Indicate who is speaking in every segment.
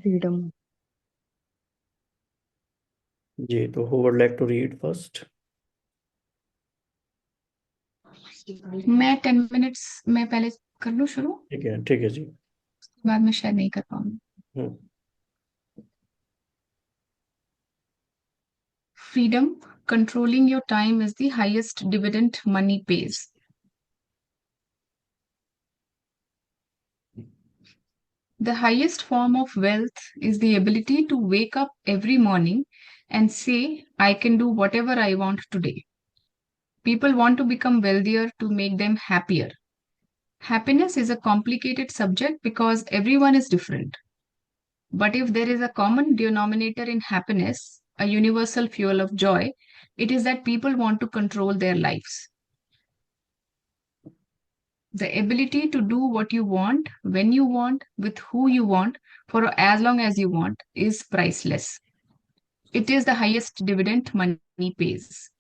Speaker 1: Freedom.
Speaker 2: जी, तो who would like to read first?
Speaker 1: मैं 10 मिनट्स में पहले कर लूँ शुरू।
Speaker 2: ठीक है जी।
Speaker 1: उसके बाद मैं शायद नहीं कर पाऊंगी।
Speaker 2: हम्म।
Speaker 1: Freedom, controlling your time is the highest dividend money pays. The highest form of wealth is the ability to wake up every morning and say, I can do whatever I want today. People want to become wealthier to make them happier. Happiness is a complicated subject because everyone is different. But if there is a common denominator in happiness, a universal fuel of joy, it is that people want to control their lives. The ability to do what you want, when you want, with who you want, for as long as you want, is priceless. It is the highest dividend money pays.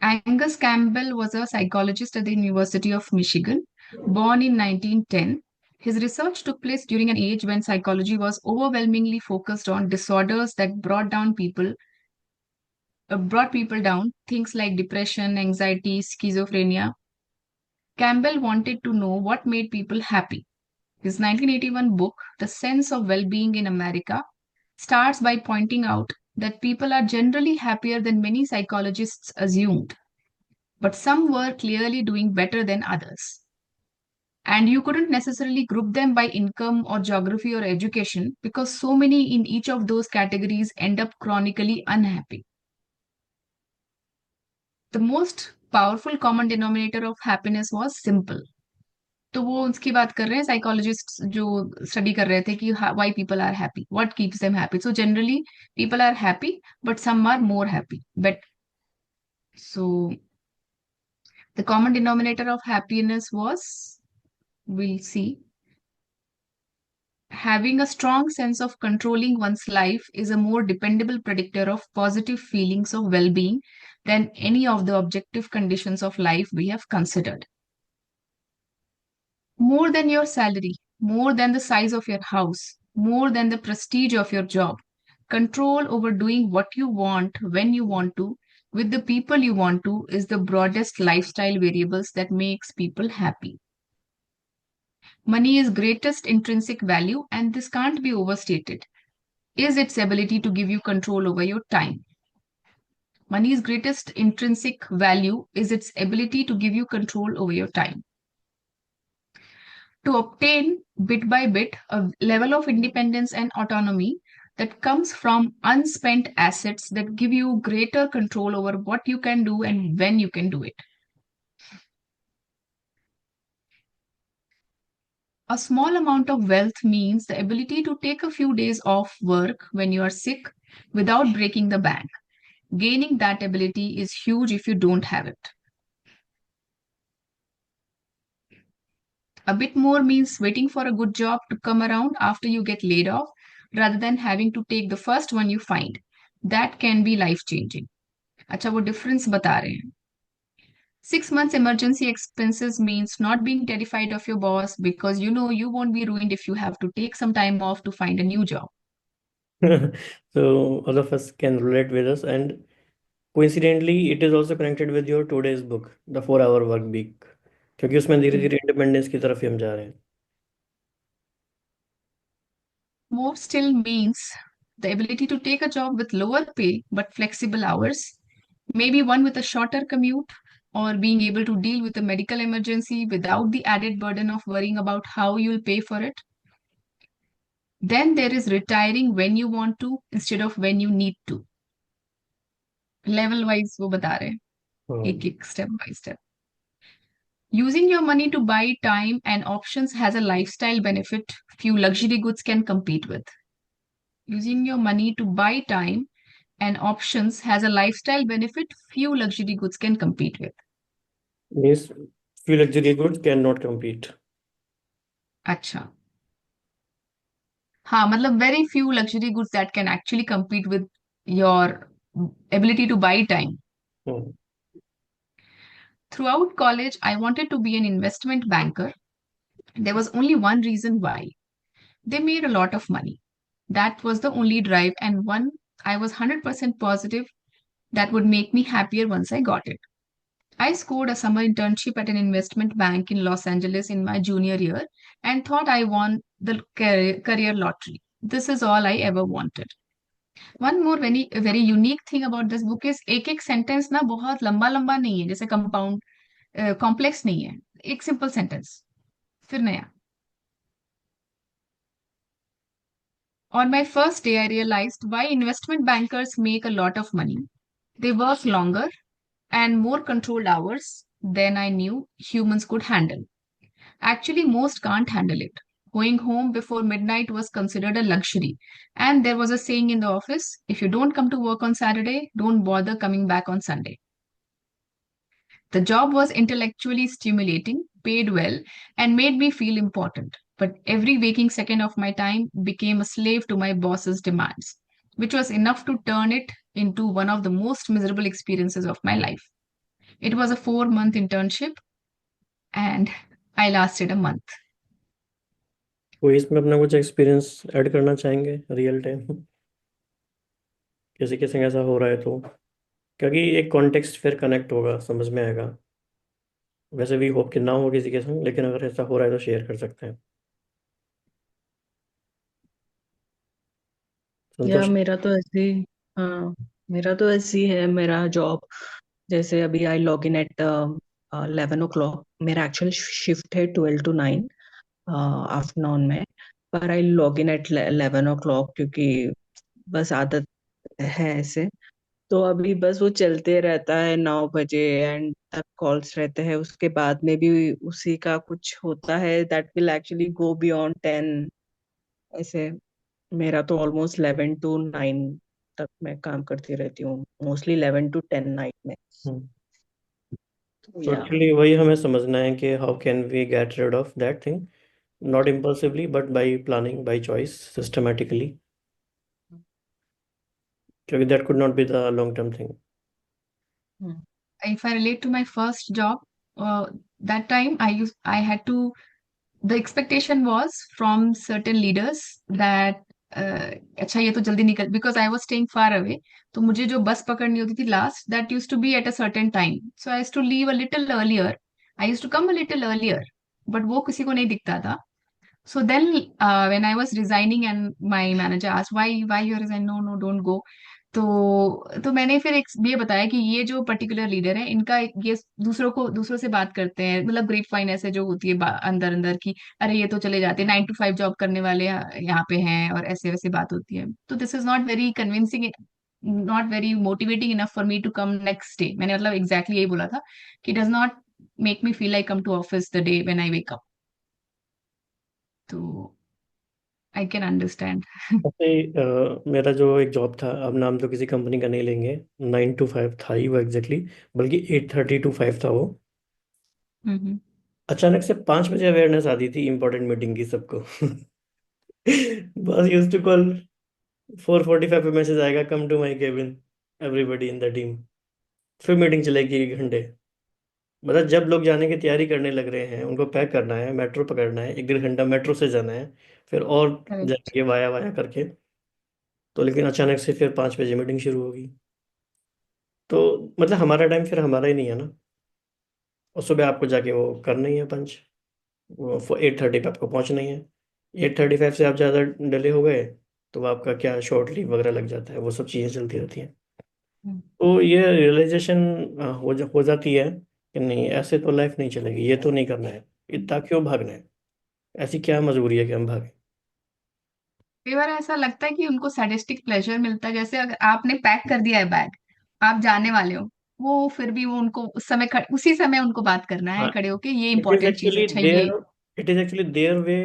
Speaker 1: Angus Campbell was a psychologist at the University of Michigan, born in 1910. His research took place during an age when psychology was overwhelmingly focused on disorders that brought people down, things like depression, anxiety, schizophrenia. Campbell wanted to know what made people happy. His 1981 book, The Sense of Well-Being in America, starts by pointing out that people are generally happier than many psychologists assumed, but some were clearly doing better than others. And you couldn't necessarily group them by income or geography or education because so many in each of those categories end up chronically unhappy. The most powerful common denominator of happiness was simple. तो वो उसकी बात कर रहे हैं psychologist जो study कर रहे थे कि why people are happy, what keeps them happy. So generally people are happy but some are more happy but so the common denominator of happiness was, we'll see, having a strong sense of controlling one's life is a more dependable predictor of positive feelings of well-being than any of the objective conditions of life we have considered. More than your salary, more than the size of your house, more than the prestige of your job. Control over doing what you want, when you want to, with the people you want to, is the broadest lifestyle variables that makes people happy. Money is greatest intrinsic value, and this can't be overstated, is its ability to give you control over your time. Money's greatest intrinsic value is its ability to give you control over your time. To obtain bit by bit a level of independence and autonomy that comes from unspent assets that give you greater control over what you can do and when you can do it. A small amount of wealth means the ability to take a few days off work when you are sick without breaking the bank. Gaining that ability is huge if you don't have it. A bit more means waiting for a good job to come around after you get laid off rather than having to take the first one you find. That can be life changing. अच्छा वो difference बता रहे हैं. 6 months emergency expenses means not being terrified of your boss because you know you won't be ruined if you have to take some time off to find a new job.
Speaker 2: So all of us can relate with us, and coincidentally, it is also connected with your today's book, The 4 Hour Work Week, क्योंकि उसमें धीरे धीरे independence की तरफ ही हम जा रहे हैं.
Speaker 1: More still means the ability to take a job with lower pay but flexible hours, maybe one with a shorter commute, or being able to deal with a medical emergency without the added burden of worrying about how you'll pay for it. Then there is retiring when you want to instead of when you need to. Level wise वो बता रहे हैं,
Speaker 2: हाँ.
Speaker 1: एक एक step by step. Using your money to buy time and options has a lifestyle benefit few luxury goods can compete with. Using your money to buy time and options has a lifestyle benefit few luxury goods can compete with.
Speaker 2: Means few luxury goods cannot compete.
Speaker 1: अच्छा, हाँ मतलब very few luxury goods that can actually compete with your ability to buy time.
Speaker 2: हाँ.
Speaker 1: Throughout college, I wanted to be an investment banker. There was only one reason why. They made a lot of money. That was the only drive, and one I was 100% positive that would make me happier once I got it. I scored a summer internship at an investment bank in Los Angeles in my junior year and thought I won the career lottery. This is all I ever wanted. One more very unique thing about this book is एक एक sentence ना बहुत लंबा लंबा नहीं है, जैसे compound complex नहीं है, एक सिंपल सेंटेंस फिर नया. On my first day, I realized why investment bankers make a lot of money. They work longer and more controlled hours than I knew humans could handle. Actually, most can't handle it. Going home before midnight was considered a luxury. And there was a saying in the office, if you don't come to work on Saturday, don't bother coming back on Sunday. The job was intellectually stimulating, paid well, and made me feel important. But every waking second of my time became a slave to my boss's demands, which was enough to turn it into one of the most miserable experiences of my life. It was a 4 month internship, and I lasted a month.
Speaker 2: कोई इसमें अपना कुछ experience add करना चाहेंगे real time? किसी के संग ऐसा हो रहा है तो, क्योंकि एक कॉन्टेक्स्ट फिर कनेक्ट होगा, समझ में आएगा. वैसे भी होप कि ना हो किसी के संग, लेकिन अगर ऐसा हो रहा है तो शेयर कर सकते हैं.
Speaker 3: या
Speaker 2: संतोष.
Speaker 3: मेरा तो ऐसे ही, हाँ, मेरा तो ऐसे ही है मेरा जॉब. जैसे अभी I log in eight 11 o'clock. मेरा एक्चुअल शिफ्ट है 12 to 9 आफ्टरनून में. पर I log in eight 11 o'clock क्योंकि बस आदत है ऐसे. तो अभी बस वो चलते रहता है 9 बजे एंड तक कॉल्स रहते हैं. उसके बाद में भी उसी का कुछ होता है that will actually go beyond 10 ऐसे. मेरा तो ऑलमोस्ट 11 to 9 तक मैं काम करती रहती हूँ, मोस्टली 11 to 10 नाइट में. तो
Speaker 2: तो
Speaker 3: या
Speaker 2: एक्चुअली वही हमें समझना है कि how can we get rid of that thing, not impulsively but by planning, by choice, systematically, क्योंकि that could not be the long term thing.
Speaker 1: If I relate to my first job, that time I had to, the expectation was from certain leaders that अच्छा ये तो जल्दी निकल, because I was staying far away, तो मुझे जो बस पकड़नी होती थी last, that used to be at a certain time, so I used to leave a little earlier, I used to come a little earlier, but वो किसी को नहीं दिखता था. So then, when I was resigning and my manager asked why you resign, no no don't go. तो मैंने फिर एक ये बताया कि ये जो पर्टिकुलर लीडर है इनका ये दूसरों से बात करते हैं, मतलब ग्रेप फाइन ऐसे जो होती है अंदर अंदर की, अरे ये तो चले जाते हैं 9 to 5 जॉब करने वाले यहाँ पे हैं, और ऐसे वैसे बात होती है. तो this is not very convincing, not very motivating enough for me to come next day. मैंने मतलब एग्जैक्टली यही बोला था कि does not make me feel like come to office the day when I wake up. तो I can understand.
Speaker 2: ऐसे मेरा जो एक जॉब था, अब नाम तो किसी कंपनी का नहीं लेंगे, 9 to 5 था ही वो एग्जैक्टली, बल्कि 8:30 to 5 था वो.
Speaker 1: हम्म.
Speaker 2: अचानक से 5 बजे अवेयरनेस आती थी इंपॉर्टेंट मीटिंग की सबको. बस यूज टू कॉल, 4:45 पे मैसेज आएगा, come to my cabin everybody in the team. फिर मीटिंग चलेगी 1 घंटे. मतलब जब लोग जाने की तैयारी करने लग रहे हैं, उनको पैक करना है, मेट्रो पकड़ना है, 1 1.5 घंटा मेट्रो से जाना है, फिर और
Speaker 1: करेक्ट.
Speaker 2: जाएंगे वाया वाया करके. तो लेकिन अचानक से फिर 5 बजे मीटिंग शुरू होगी. तो मतलब हमारा टाइम फिर हमारा ही नहीं है ना. और सुबह आपको जाके वो करना ही है पंच, वो 8:30 पे आपको पहुंचना ही है. 8:35 से आप ज़्यादा डिले हो गए तो आपका क्या शॉर्ट लीव वगैरह लग जाता है, वो सब चीज़ें चलती रहती हैं. तो ये रियलाइजेशन हो जाती है कि नहीं, ऐसे तो लाइफ नहीं चलेगी, ये तो नहीं करना है, इतना क्यों भागना है, ऐसी क्या मजबूरी है कि हम भागें.
Speaker 1: कई बार ऐसा लगता है कि उनको सैडिस्टिक प्लेजर मिलता है, जैसे अगर आपने पैक कर दिया है बैग, आप जाने वाले हो, वो फिर भी वो उनको उस समय उसी समय उनको बात करना है
Speaker 2: हाँ,
Speaker 1: खड़े होके, ये
Speaker 2: इट इज
Speaker 1: इंपॉर्टेंट चीज है,
Speaker 2: एक्चुअली
Speaker 1: अच्छा ये.
Speaker 2: There it is actually their way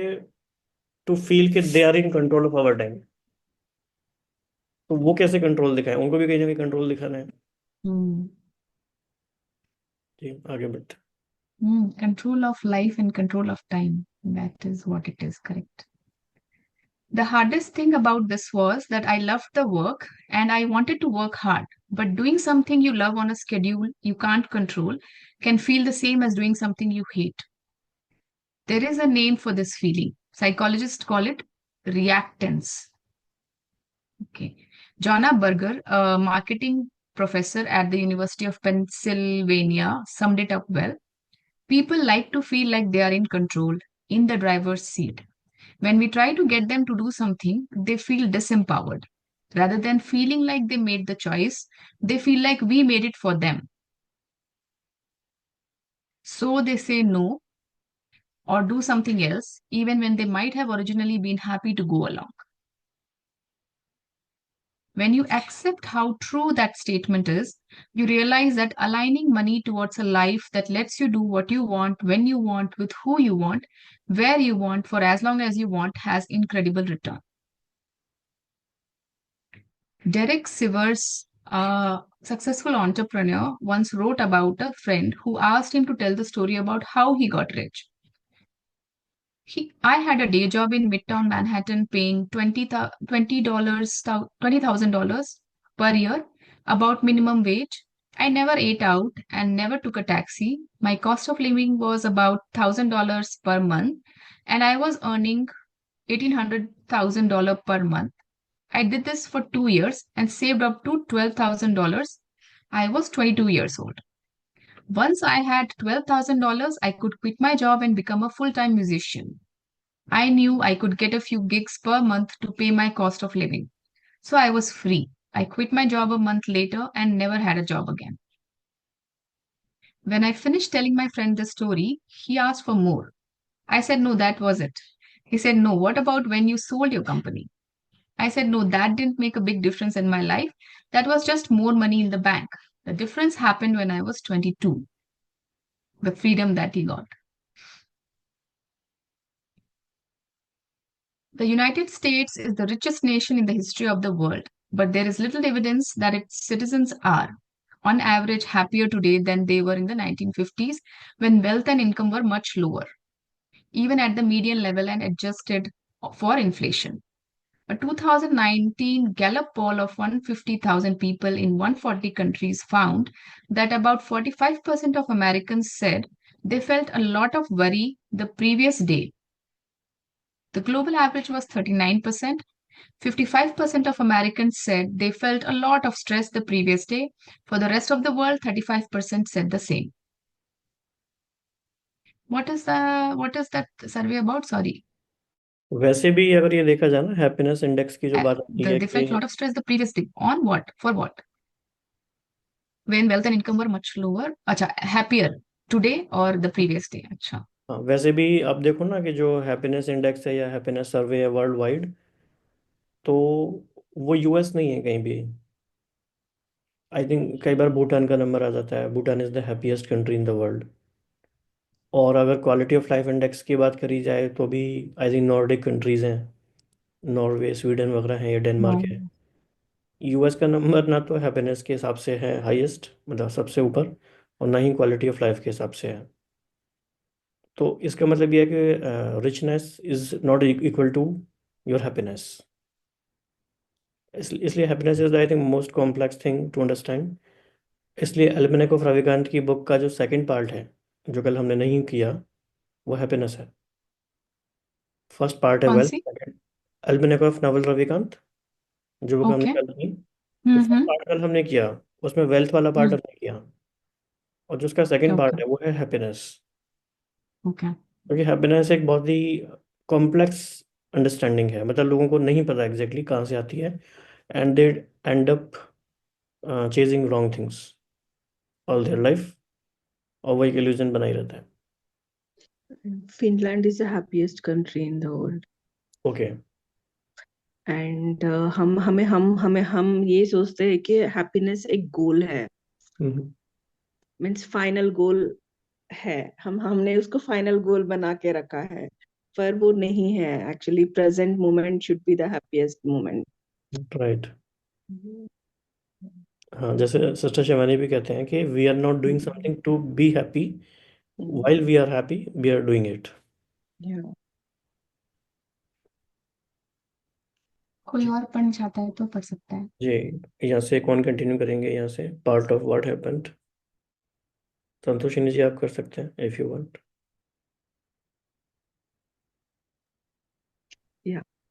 Speaker 2: to feel कि they are in control of our time. तो वो कैसे कंट्रोल दिखाएं, उनको भी कहीं ना कहीं कंट्रोल दिखाना है.
Speaker 1: हम्म.
Speaker 2: जी, आगे बढ़ते
Speaker 1: control of life and control of time, that is what it is. Correct. The hardest thing about this was that I loved the work and I wanted to work hard. But doing something you love on a schedule you can't control can feel the same as doing something you hate. There is a name for this feeling. Psychologists call it reactance. Okay. Jonna Berger, a marketing professor at the University of Pennsylvania, summed it up well. People like to feel like they are in control, in the driver's seat. When we try to get them to do something, they feel disempowered. Rather than feeling like they made the choice, they feel like we made it for them. So they say no or do something else, even when they might have originally been happy to go along. When you accept how true that statement is, you realize that aligning money towards a life that lets you do what you want, when you want, with who you want, where you want, for as long as you want, has incredible return. Derek Sivers, a successful entrepreneur, once wrote about a friend who asked him to tell the story about how he got rich. I had a day job in Midtown Manhattan paying $20,000 per year, about minimum wage. I never ate out and never took a taxi. My cost of living was about $1,000 per month, and I was earning $1,800,000 per month. I did this for 2 years and saved up to $12,000. I was 22 years old. Once I had $12,000, I could quit my job and become a full-time musician. I knew I could get a few gigs per month to pay my cost of living. So I was free. I quit my job a month later and never had a job again. When I finished telling my friend the story, he asked for more. I said, no, that was it. He said, no, what about when you sold your company? I said, no, that didn't make a big difference in my life. That was just more money in the bank. The difference happened when I was 22, the freedom that he got. The United States is the richest nation in the history of the world, but there is little evidence that its citizens are, on average, happier today than they were in the 1950s when wealth and income were much lower, even at the median level and adjusted for inflation. A 2019 Gallup poll of 150,000 people in 140 countries found that about 45% of Americans said they felt a lot of worry the previous day. The global average was 39%. 55% of Americans said they felt a lot of stress the previous day. For the rest of the world, 35% said the same. What is that survey about? Sorry.
Speaker 2: वैसे भी अगर ये देखा जाए ना happiness index की जो बात आती है
Speaker 1: They felt a
Speaker 2: कि
Speaker 1: lot of stress the previous day. On what? For what? When wealth and income were much lower. अच्छा, happier today or the previous day. अच्छा.
Speaker 2: हाँ, वैसे भी आप देखो ना कि जो हैप्पीनेस इंडेक्स है या हैप्पीनेस सर्वे है वर्ल्ड वाइड, तो वो यूएस नहीं है कहीं भी। आई थिंक कई बार भूटान का नंबर आ जाता है, Bhutan is the happiest country in the world. और अगर क्वालिटी ऑफ लाइफ इंडेक्स की बात करी जाए तो भी आई थिंक नॉर्डिक कंट्रीज़ हैं, नॉर्वे, स्वीडन वगैरह हैं, या डेनमार्क है। यूएस का नंबर ना तो हैप्पीनेस के हिसाब से है हाईएस्ट, मतलब सबसे ऊपर, और ना ही क्वालिटी ऑफ लाइफ के हिसाब से है। तो इसका मतलब ये है कि richness is not equal to your happiness. इसलिए happiness is I think most complex thing to understand. इसलिए एल्मेनेक ऑफ रविकांत की बुक का जो सेकंड पार्ट है, जो कल हमने नहीं किया, वो हैप्पीनेस है। फर्स्ट पार्ट है
Speaker 1: कौन
Speaker 2: wealth,
Speaker 1: see?
Speaker 2: Second almanack of Naval Ravikant, जो बुक हमने
Speaker 1: Okay.
Speaker 2: कल की। तो फर्स्ट पार्ट कल हमने किया, उसमें वेल्थ वाला पार्ट हमने किया, और जो उसका सेकंड पार्ट
Speaker 1: Okay.
Speaker 2: है वो है हैप्पीनेस।
Speaker 1: Okay.
Speaker 2: क्योंकि हैप्पीनेस एक बहुत ही कॉम्प्लेक्स अंडरस्टैंडिंग है, मतलब लोगों को नहीं पता एग्जैक्टली कहाँ से आती है, and they and up chasing wrong things all their life, और वही इल्यूजन बना ही रहता है।
Speaker 3: Finland is the happiest country in the world.
Speaker 2: Okay.
Speaker 3: And हम ये सोचते हैं कि हैप्पीनेस एक गोल है, मीन्स फाइनल गोल है। हमने उसको फाइनल गोल बना के रखा है, पर वो नहीं है। Actually present moment should be the happiest moment.
Speaker 2: Right. हाँ, जैसे सिस्टर शिवानी भी कहते हैं कि we are not doing something to be happy, while we are happy we are doing it.
Speaker 1: कोई और पढ़ना चाहता है तो पढ़ सकता है।
Speaker 2: जी, यहाँ से कौन कंटिन्यू करेंगे? यहाँ से part of what happened, Santoshini जी आप कर सकते हैं if you want.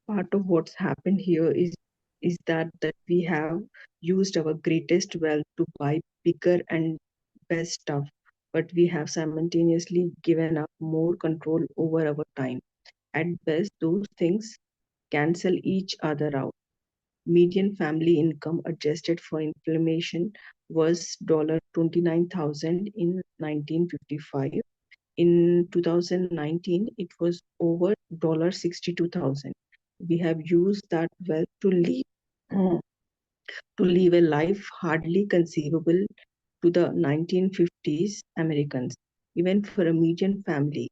Speaker 3: part of what's happened here is that we have used our greatest wealth to buy bigger and best stuff, but we have simultaneously given up more control over our time. At best, those things cancel each other out. Median family income adjusted for inflation was $29,000 in 1955. In 2019, it was over $62,000. We have used that wealth to live a life hardly conceivable to the 1950s Americans. Even for a median family,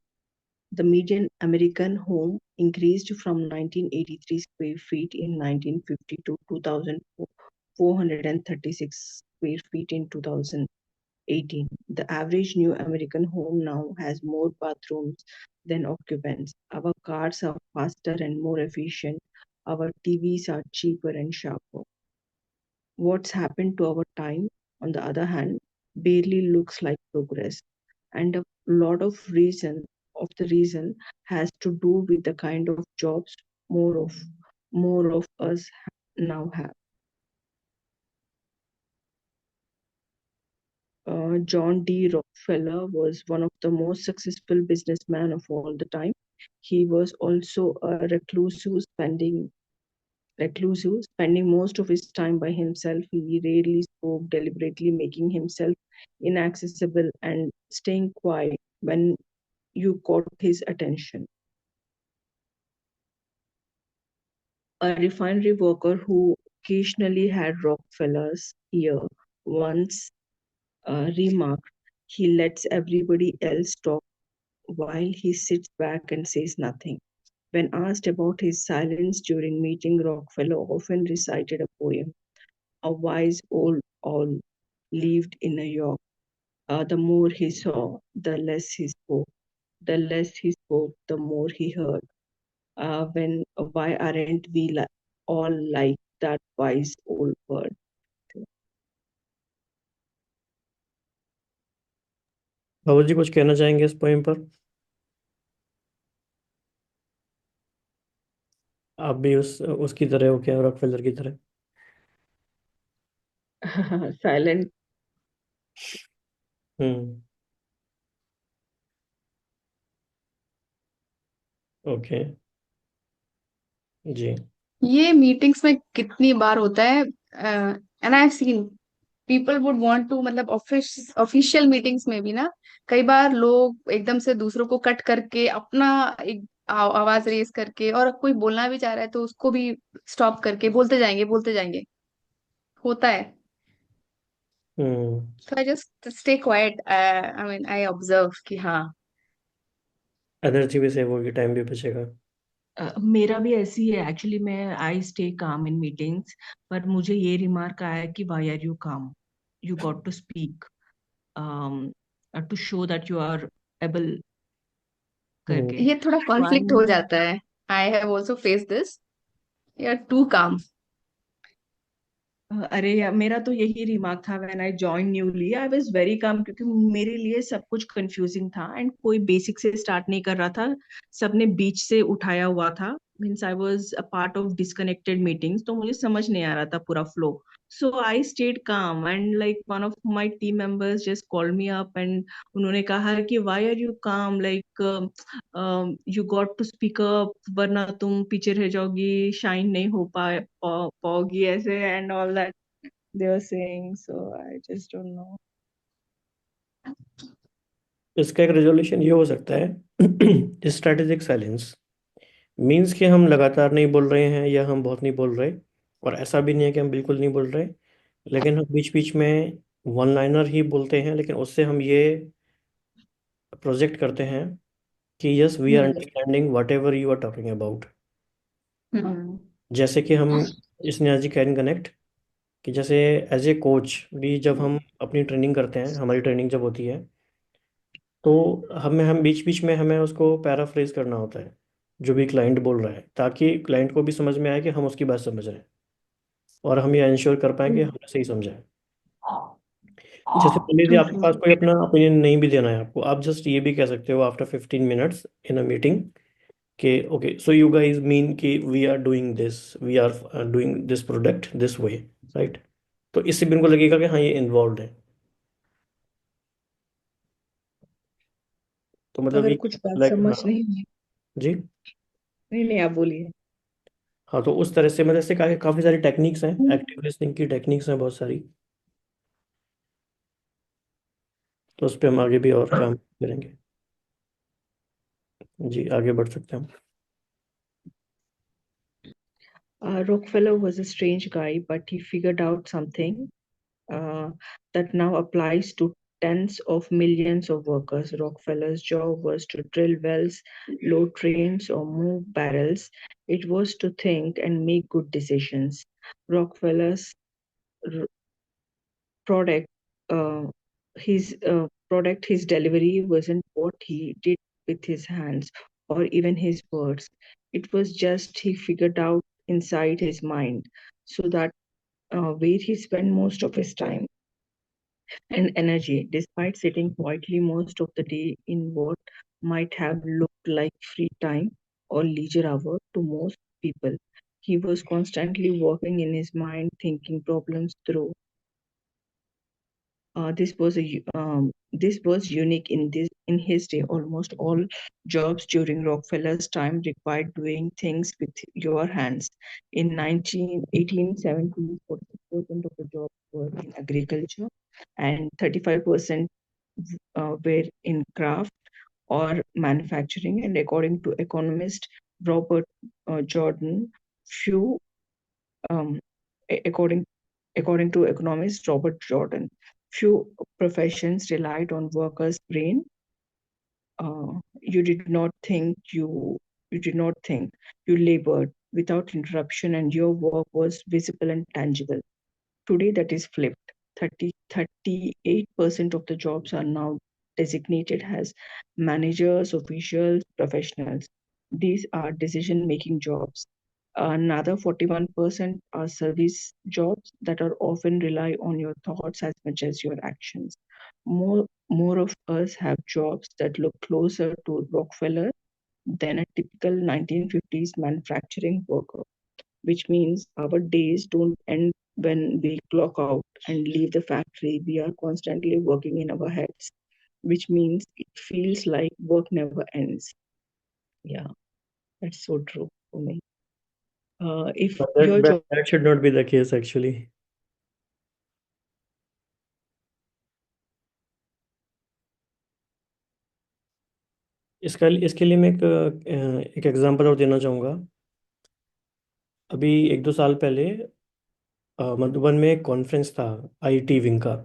Speaker 3: the median American home increased from 1983 square feet in 1950 to 2,436 square feet in 2018. The average new American home now has more bathrooms than occupants. Our cars are faster and more efficient. Our TVs are cheaper and sharper. What's happened to our time, on the other hand, barely looks like progress. And a lot of the reason has to do with the kind of jobs more of us now have. John D. Rockefeller was one of the most successful businessmen of all the time. He was also a reclusive, spending most of his time by himself. He rarely spoke, deliberately making himself inaccessible and staying quiet when you caught his attention. A refinery worker who occasionally had Rockefeller's ear once remarked, "He lets everybody else talk while he sits back and says nothing." When asked about his silence during meeting, Rockefeller often recited a poem. A wise old owl lived in New York. The more he saw, the less he spoke. The less he spoke, the more he heard. Why aren't we all like that wise old bird?
Speaker 2: बाबू जी कुछ कहना चाहेंगे इस poem पर? आप भी उसकी तरह हो क्या, रॉकफेलर की तरह?
Speaker 3: Silent.
Speaker 2: ओके जी।
Speaker 1: ये मीटिंग्स में कितनी बार होता है, and I have seen people would want to, मतलब ऑफिशियल मीटिंग्स में भी ना, कई बार लोग एकदम से दूसरों को कट करके अपना एक आवाज रेस करके, और कोई बोलना भी चाह रहा है तो उसको भी स्टॉप करके बोलते जाएंगे, होता है।
Speaker 2: Hmm
Speaker 1: so I just stay quiet, I mean I observe कि हाँ।
Speaker 2: एनर्जी भी सेव होगी, टाइम भी बचेगा।
Speaker 3: मेरा भी ऐसी है एक्चुअली। मैं I stay calm in meetings, पर मुझे ये रिमार्क आया कि why are you calm, you got to speak to show that you are able करके।
Speaker 1: ये थोड़ा कॉन्फ्लिक्ट हो
Speaker 3: One,
Speaker 1: जाता है। I have also face this, you are too calm.
Speaker 3: अरे यार, मेरा तो यही रिमार्क था when I join newly. I was very calm, क्योंकि मेरे लिए सब कुछ कंफ्यूजिंग था एंड कोई बेसिक से स्टार्ट नहीं कर रहा था, सबने बीच से उठाया हुआ था। Means I was a part of disconnected meetings, तो मुझे समझ नहीं आ रहा था पूरा flow. So I stayed calm and like one of my team members just called me up and उन्होंने कहा कि why are you calm, like you got to speak up, वरना तुम पीछे रह जाओगी, शाइन नहीं हो पाओगी ऐसे and all that they were saying. So I just don't know.
Speaker 2: इसका एक रेजोल्यूशन ये हो सकता है स्ट्रेटेजिक साइलेंस। मीन्स कि हम लगातार नहीं बोल रहे हैं या हम बहुत नहीं बोल रहे, और ऐसा भी नहीं है कि हम बिल्कुल नहीं बोल रहे, लेकिन हम बीच बीच में वन लाइनर ही बोलते हैं, लेकिन उससे हम ये प्रोजेक्ट करते हैं कि yes we are
Speaker 1: hmm.
Speaker 2: Understanding whatever you are talking about.
Speaker 1: Hmm.
Speaker 2: जैसे कि हम इस एनर्जी कैन कनेक्ट, कि जैसे एज ए कोच भी जब हम अपनी ट्रेनिंग करते हैं, हमारी ट्रेनिंग जब होती है, तो हम बीच बीच में हमें उसको पैराफ्रेज करना होता है जो भी क्लाइंट बोल रहा है, ताकि क्लाइंट को भी समझ में आए कि हम उसकी बात समझ रहे हैं, और हम ये इंश्योर कर पाएंगे हमने सही समझा है। जैसे मान लीजिए
Speaker 3: True,
Speaker 2: आपके
Speaker 3: true.
Speaker 2: पास कोई अपना ओपिनियन नहीं भी देना है आपको, आप जस्ट ये भी कह सकते हो after 15 minutes in a meeting कि okay so you guys mean कि we are doing this product this way, right? तो इससे भी उनको लगेगा कि हाँ ये इन्वॉल्व है। तो मतलब
Speaker 3: अगर
Speaker 2: ये
Speaker 3: कुछ बात
Speaker 2: लाइक,
Speaker 3: समझ
Speaker 2: हाँ
Speaker 3: नहीं आई,
Speaker 2: जी,
Speaker 3: नहीं नहीं आप बोलिए।
Speaker 2: हाँ, तो उस तरह से मतलब ऐसे काफ़ी सारी टेक्निक्स हैं, एक्टिव लिसनिंग की टेक्निक्स हैं बहुत सारी। तो उस पर हम आगे भी और काम करेंगे। जी, आगे बढ़ सकते हैं हम।
Speaker 3: Rockefeller was a strange guy, but he figured out something uh, that now applies to tens of millions of workers. Rockefeller's job was to drill wells, load trains, or move barrels. It was to think and make good decisions. Rockefeller's r- product, his delivery wasn't what he did with his hands or even his words. It was just he figured out inside his mind, so that where he spent most of his time and energy, despite sitting quietly most of the day in what might have looked like free time or leisure hour to most people. He was constantly working in his mind, thinking problems through. This was unique in his day. Almost all jobs during Rockefeller's time required doing things with your hands. In 1870, 46% of the jobs were in agriculture, and 35% were in craft or manufacturing. And according to economist Robert Jordan, few um, according to economist Robert Jordan, few professions relied on workers' brain. You did not think, you did not think, you labored without interruption, and your work was visible and tangible. Today, that is flipped. 38% of the jobs are now designated as managers, officials, professionals. These are decision making jobs. Another 41% are service jobs that are often rely on your thoughts as much as your actions. More of us have jobs that look closer to Rockefeller than a typical 1950s manufacturing worker, which means our days don't end when we clock out and leave the factory. We are constantly working in our heads, which means it feels like work never ends. Yeah, that's so true for me. If
Speaker 2: But
Speaker 3: your job
Speaker 2: that should not be the case actually. इसके लिए मैं एक example और देना चाहूँगा। अभी 1-2 साल पहले मधुबन में एक कॉन्फ्रेंस था, आईटी विंग का,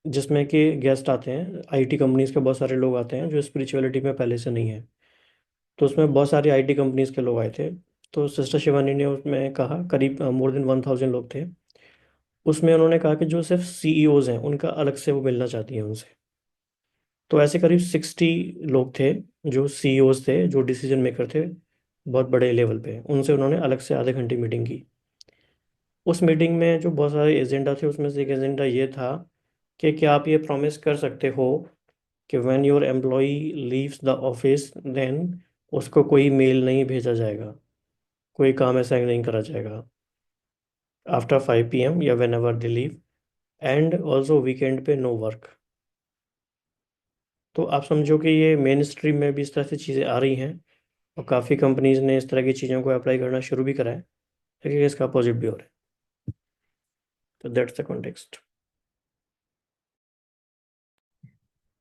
Speaker 2: जिसमें कि गेस्ट आते हैं, आईटी कंपनीज के बहुत सारे लोग आते हैं जो स्पिरिचुअलिटी में पहले से नहीं है। तो उसमें बहुत सारी आईटी कंपनीज के लोग आए थे। तो सिस्टर शिवानी ने उसमें कहा, करीब मोर देन 1000 लोग थे उसमें। उन्होंने कहा कि जो सिर्फ सीईओज हैं उनका अलग से वो मिलना चाहती हैं उनसे। तो ऐसे करीब 60 लोग थे जो सीईओज थे, जो डिसीजन मेकर थे बहुत बड़े लेवल पे। उनसे उन्होंने अलग से आधे घंटे मीटिंग की। उस मीटिंग में जो बहुत सारे एजेंडा थे उसमें से एक एजेंडा ये था कि क्या आप ये प्रॉमिस कर सकते हो कि when your employ leaves the office then उसको कोई मेल नहीं भेजा जाएगा, कोई काम असाइन नहीं करा जाएगा आफ्टर 5 PM या when ever they leave, and also weekend पे नो वर्क। तो आप समझो कि ये मेन स्ट्रीम में भी इस तरह से चीज़ें आ रही हैं और काफ़ी कंपनीज ने इस तरह की चीज़ों को अप्लाई करना शुरू भी करा है, लेकिन इसका अपोजिट भी हो रहा है। तो that's the context.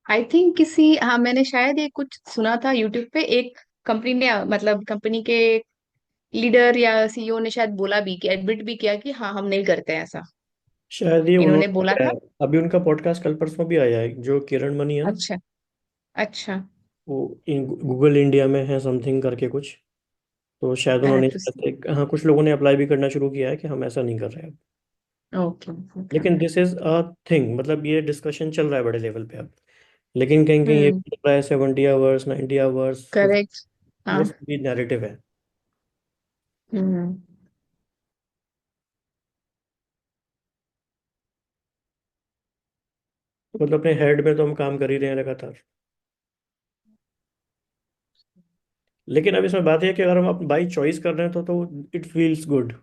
Speaker 1: I think हाँ मैंने शायद ये कुछ सुना था यूट्यूब पे, एक कंपनी ने मतलब कंपनी के लीडर या सीईओ ने शायद बोला भी कि एडमिट भी किया कि हाँ हम नहीं करते हैं ऐसा।
Speaker 2: शायद ये
Speaker 1: इन्होंने
Speaker 2: उन्होंने
Speaker 1: बोला
Speaker 2: बताया
Speaker 1: था।
Speaker 2: है। अभी उनका पॉडकास्ट कल परसों भी आया है, जो किरण मनी है ना,
Speaker 1: अच्छा। अच्छा।
Speaker 2: वो गूगल इंडिया में है समथिंग करके कुछ। तो शायद
Speaker 3: I
Speaker 2: उन्होंने
Speaker 3: have
Speaker 2: इस
Speaker 3: to
Speaker 2: तरह
Speaker 3: say,
Speaker 2: से, हाँ, कुछ लोगों ने अप्लाई भी करना शुरू किया है कि हम ऐसा नहीं कर रहे अब।
Speaker 1: Okay okay.
Speaker 2: लेकिन दिस इज अ थिंग, मतलब ये डिस्कशन चल रहा है बड़े लेवल पे अब। लेकिन कहीं कहीं ये
Speaker 1: हम्म।
Speaker 2: भी चल रहा है 70 आवर्स, 90 आवर्स, 50,
Speaker 1: करेक्ट।
Speaker 2: ये
Speaker 1: हाँ।
Speaker 2: सब भी नैरेटिव है।
Speaker 1: हम्म।
Speaker 2: तो मतलब अपने हेड में तो हम काम कर ही रहे हैं लगातार। लेकिन अब इसमें बात है कि अगर हम अपनी बाई चॉइस कर रहे हैं तो इट फील्स गुड।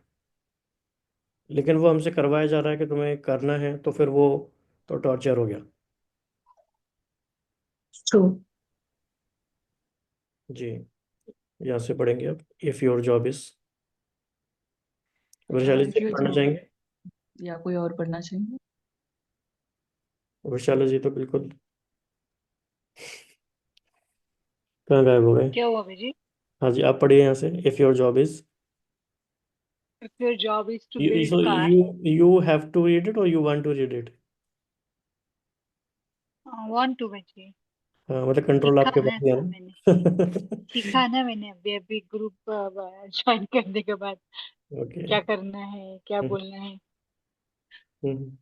Speaker 2: लेकिन वो हमसे करवाया जा रहा है कि तुम्हें करना है, तो फिर वो तो टॉर्चर हो गया।
Speaker 3: ट्रू।
Speaker 2: जी। यहाँ से पढ़ेंगे अब, if your job is. Vaishali ji
Speaker 3: जो
Speaker 2: पढ़ना
Speaker 3: जॉब
Speaker 2: चाहेंगे?
Speaker 3: या कोई और पढ़ना चाहिए?
Speaker 2: वैशाली जी तो बिल्कुल कहाँ गायब हो गए।
Speaker 4: क्या हुआ भाई?
Speaker 2: हाँ जी, आप पढ़िए यहाँ से, if your job is.
Speaker 4: If your job is to
Speaker 2: you
Speaker 4: build
Speaker 2: so
Speaker 4: car,
Speaker 2: you have to read it or you want to read it?
Speaker 4: want to भाई।
Speaker 2: हाँ, मतलब कंट्रोल
Speaker 4: सीखा
Speaker 2: आपके
Speaker 4: है
Speaker 2: पास ही है
Speaker 4: ना मैंने,
Speaker 2: ना।
Speaker 4: सीखा है ना मैंने अभी अभी ग्रुप ज्वाइन करने के बाद
Speaker 2: ओके।
Speaker 4: क्या करना है, क्या बोलना है।
Speaker 2: हम्म।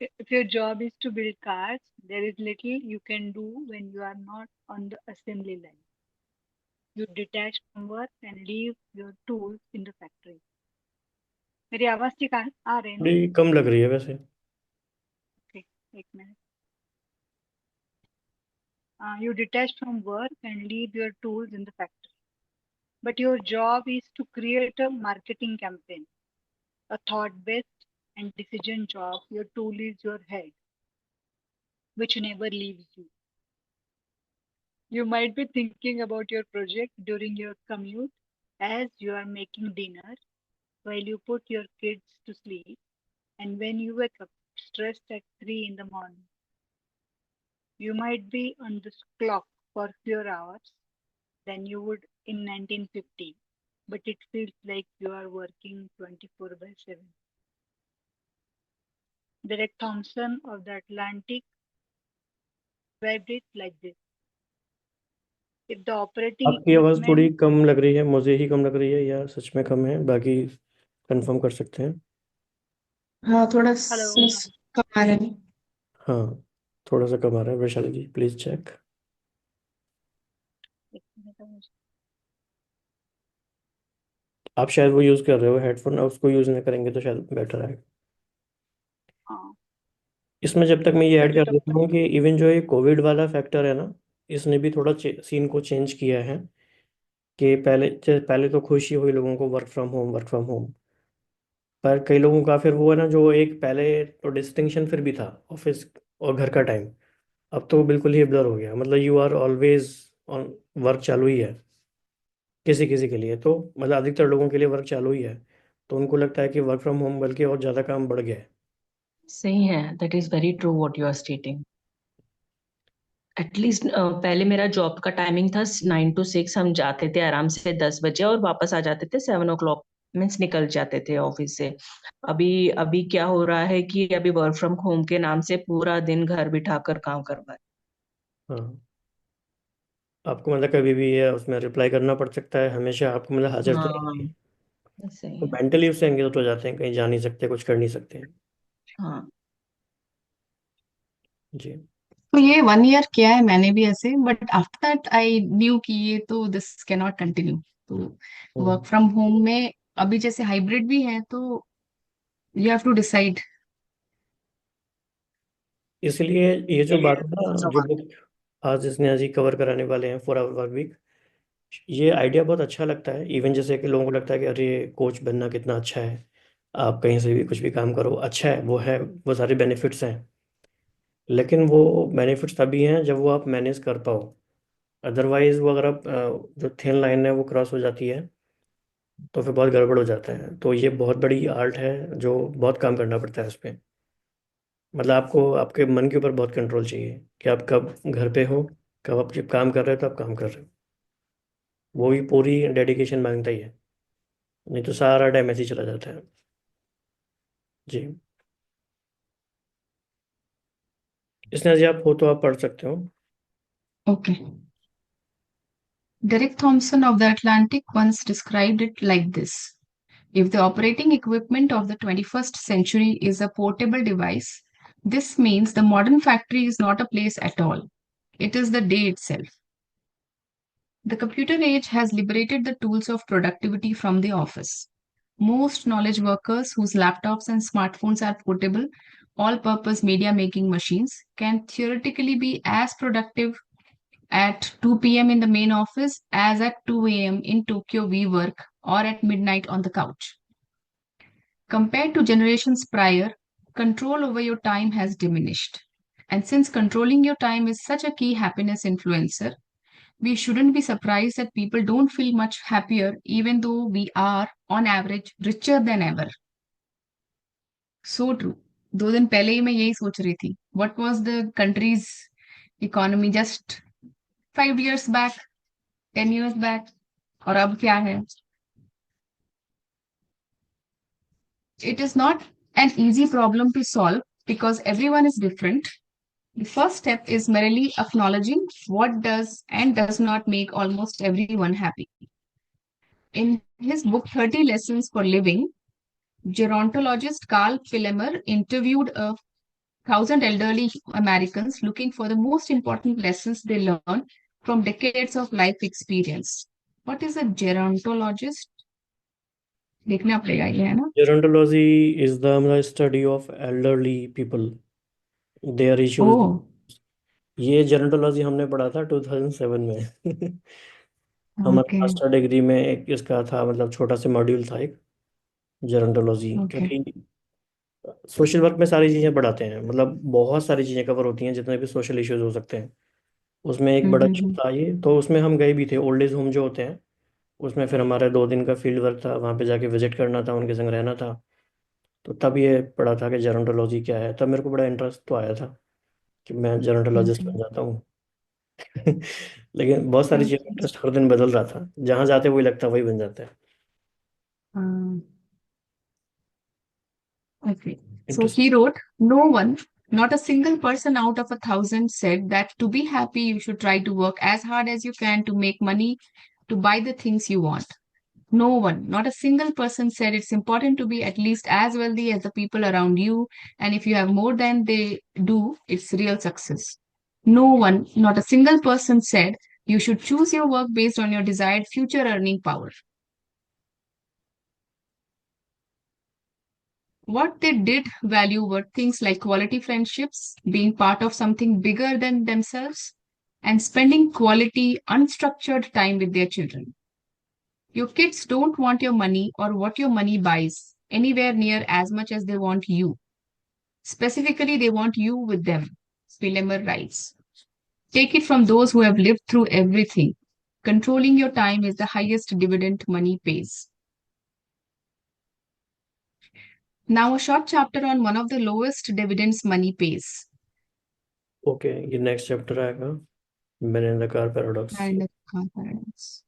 Speaker 4: If your job is to build cars, there is little you can do when you are not on the assembly line. You detach from work and leave your tools in the factory. मेरी आवाज ठीक आ रही है ना?
Speaker 2: थोड़ी कम लग रही है वैसे।
Speaker 4: ठीक, एक minute. You detach from work and leave your tools in the factory. But your job is to create a marketing campaign, a thought based and decision job. Your tool is your head, which never leaves you. You might be thinking about your project during your commute as you are making dinner, while you put your kids to sleep, and when you wake up stressed at 3 in the morning. You might be on the clock for fewer hours than you would in 1950, but it feels like you are working 24/7. Derek Thompson of the Atlantic described it like this: if the operating
Speaker 2: आपकी आवाज़ थोड़ी
Speaker 4: equipment,
Speaker 2: कम लग रही है, मुझे ही कम लग रही है या सच में कम है, बाकी कंफर्म कर सकते हैं।
Speaker 1: हाँ, थोड़ा
Speaker 4: hello,
Speaker 1: कम आ रहा है।
Speaker 2: हाँ, थोड़ा सा कम आ रहा है। वैशाली जी प्लीज़ चेक।
Speaker 4: एक मिनट मुझे,
Speaker 2: आप शायद वो यूज़ कर रहे हो हेडफोन, उसको यूज़ नहीं करेंगे तो शायद बेटर है।
Speaker 4: हाँ
Speaker 2: इसमें जब तक मैं ये ऐड
Speaker 4: मुझे
Speaker 2: कर
Speaker 4: तब
Speaker 2: देता
Speaker 4: तक
Speaker 2: हूँ कि इवन जो ये कोविड वाला फैक्टर है ना, इसने भी थोड़ा सीन को चेंज किया है। कि पहले तो खुशी हुई लोगों को, वर्क फ्रॉम होम। पर कई लोगों का फिर वो है ना, जो एक पहले तो डिस्टिंक्शन फिर भी था ऑफिस और घर का टाइम, अब तो बिल्कुल ही ब्लर हो गया। मतलब you are always on, work चालू ही है। किसी किसी के लिए तो, मतलब अधिकतर लोगों के लिए वर्क चालू ही है। तो उनको लगता है कि वर्क फ्रॉम होम बल्कि और ज़्यादा काम बढ़ गया है।
Speaker 3: सही है, that is very true what you are stating. At least पहले मेरा जॉब का टाइमिंग था 9 to 6, हम जाते थे आराम से 10 बजे और वापस आ जाते थे 7 o'clock, मीन्स निकल जाते थे ऑफिस से। अभी अभी क्या हो रहा है कि अभी वर्क फ्रॉम होम के नाम से पूरा दिन घर बिठाकर काम करवा
Speaker 2: हाँ, आपको मतलब कभी भी ये उसमें रिप्लाई करना पड़ सकता है, हमेशा आपको मतलब
Speaker 3: है।
Speaker 2: हाजिर तो रहेंगे।
Speaker 3: हाँ, सही
Speaker 2: तो
Speaker 3: है।
Speaker 2: मेंटली उससे एंगेज हो जाते हैं, कहीं जा नहीं सकते, कुछ कर नहीं सकते।
Speaker 3: हाँ।
Speaker 2: जी।
Speaker 1: तो ये 1 ईयर किया है मैंने भी ऐसे, but after that I knew कि ये तो दिस कैन नॉट कंटिन्यू। तो वर्क
Speaker 2: हम्म।
Speaker 1: फ्रॉम होम में अभी जैसे हाइब्रिड भी है, तो यू हैव टू डिसाइड।
Speaker 2: इसलिए ये जो बात है ना, जो
Speaker 3: हाँ।
Speaker 2: बुक आज स्नेहा जी कवर कराने वाले हैं, 4 आवर वर्क वीक, ये आइडिया बहुत अच्छा लगता है। इवन जैसे कि लोगों को लगता है कि अरे कोच बनना कितना अच्छा है, आप कहीं से भी कुछ भी काम करो, अच्छा है, वो है, वो सारे बेनिफिट्स हैं। लेकिन वो बेनिफिट्स तभी हैं जब वो आप मैनेज कर पाओ। अदरवाइज वो अगर आप जो थिन लाइन है वो क्रॉस हो जाती है, तो फिर बहुत गड़बड़ हो जाता है। तो ये बहुत बड़ी आर्ट है, जो बहुत काम करना पड़ता है इस पे। मतलब आपको आपके मन के ऊपर बहुत कंट्रोल चाहिए कि आप कब घर पे हो, कब आप जब काम कर रहे हो तो आप काम कर रहे हो। वो भी पूरी डेडिकेशन मांगता ही है, नहीं तो सारा टाइम ऐसे ही चला जाता है। जी। इसने जी आप हो तो आप पढ़ सकते हो।
Speaker 1: Okay. Derek Thompson of the Atlantic once described it like this: if the operating equipment of the 21st century is a portable device, this means the modern factory is not a place at all. It is the day itself. The computer age has liberated the tools of productivity from the office. Most knowledge workers whose laptops and smartphones are portable, all purpose media making machines can theoretically be as productive at 2 p.m. in the main office as at 2 a.m. in Tokyo we work or at midnight on the couch. Compared to generations prior, control over your time has diminished. And since controlling your time is such a key happiness influencer, we shouldn't be surprised that people don't feel much happier, even though we are, on average, richer than ever. So true. 2 दिन पहले ही मैं यही सोच रही थी. What was the country's economy just 5 years back, 10 years back? और अब क्या है? It is not an easy problem to solve because everyone is different. The first step is merely acknowledging what does and does not make almost everyone happy. In his book 30 Lessons for Living, gerontologist Carl Pillemer interviewed 1,000 elderly Americans looking for the most important lessons they learned from decades of life experience. What is a gerontologist? देखना पड़ेगा ये, है ना?
Speaker 2: Gerontology is the study of elderly people, their issues.
Speaker 1: Oh,
Speaker 2: ये gerontology हमने पढ़ा था 2007 में हमारे
Speaker 1: okay,
Speaker 2: मास्टर डिग्री में एक इसका था, मतलब छोटा सा मॉड्यूल था एक जेरोंटोलॉजी,
Speaker 1: okay.
Speaker 2: क्योंकि सोशल वर्क में सारी चीज़ें पढ़ाते हैं, मतलब बहुत सारी चीज़ें कवर होती हैं जितने भी सोशल इश्यूज हो सकते हैं। उसमें एक बड़ा इशू
Speaker 1: Mm-hmm.
Speaker 2: था ये, तो उसमें हम गए भी थे, ओल्ड एज होम जो होते हैं उसमें। फिर हमारे 2 दिन का फील्ड वर्क था, वहाँ पे जाके विजिट करना था, उनके संग रहना था। तो तब ये पढ़ा था कि जेरोंटोलॉजी क्या है। तब मेरे को बड़ा इंटरेस्ट तो आया था कि मैं जेरोंटोलॉजिस्ट बन
Speaker 1: Okay.
Speaker 2: जाता हूँ। लेकिन बहुत सारी चीज़ें
Speaker 1: Okay.
Speaker 2: इंटरेस्ट हर दिन बदल रहा था, जहाँ जाते वही लगता वही बन जाता है।
Speaker 1: Um, Okay. So
Speaker 2: interest.
Speaker 1: he wrote, no one, not a single person out of 1,000 said that to be happy, you should try to work as hard as you can to make money to buy the things you want. No one, not a single person said it's important to be at least as wealthy as the people around you. And if you have more than they do, it's real success. No one, not a single person said you should choose your work based on your desired future earning power. What they did value were things like quality friendships, being part of something bigger than themselves, and spending quality, unstructured time with their children. Your kids don't want your money or what your money buys anywhere near as much as they want you. Specifically, they want you with them, Spillemer writes. Take it from those who have lived through everything. Controlling your time is the highest dividend money pays. Now, a short chapter on one of the lowest dividends money pays.
Speaker 2: Okay, ये next chapter आएगा, बेनेंडकार paradox.
Speaker 1: And paradox.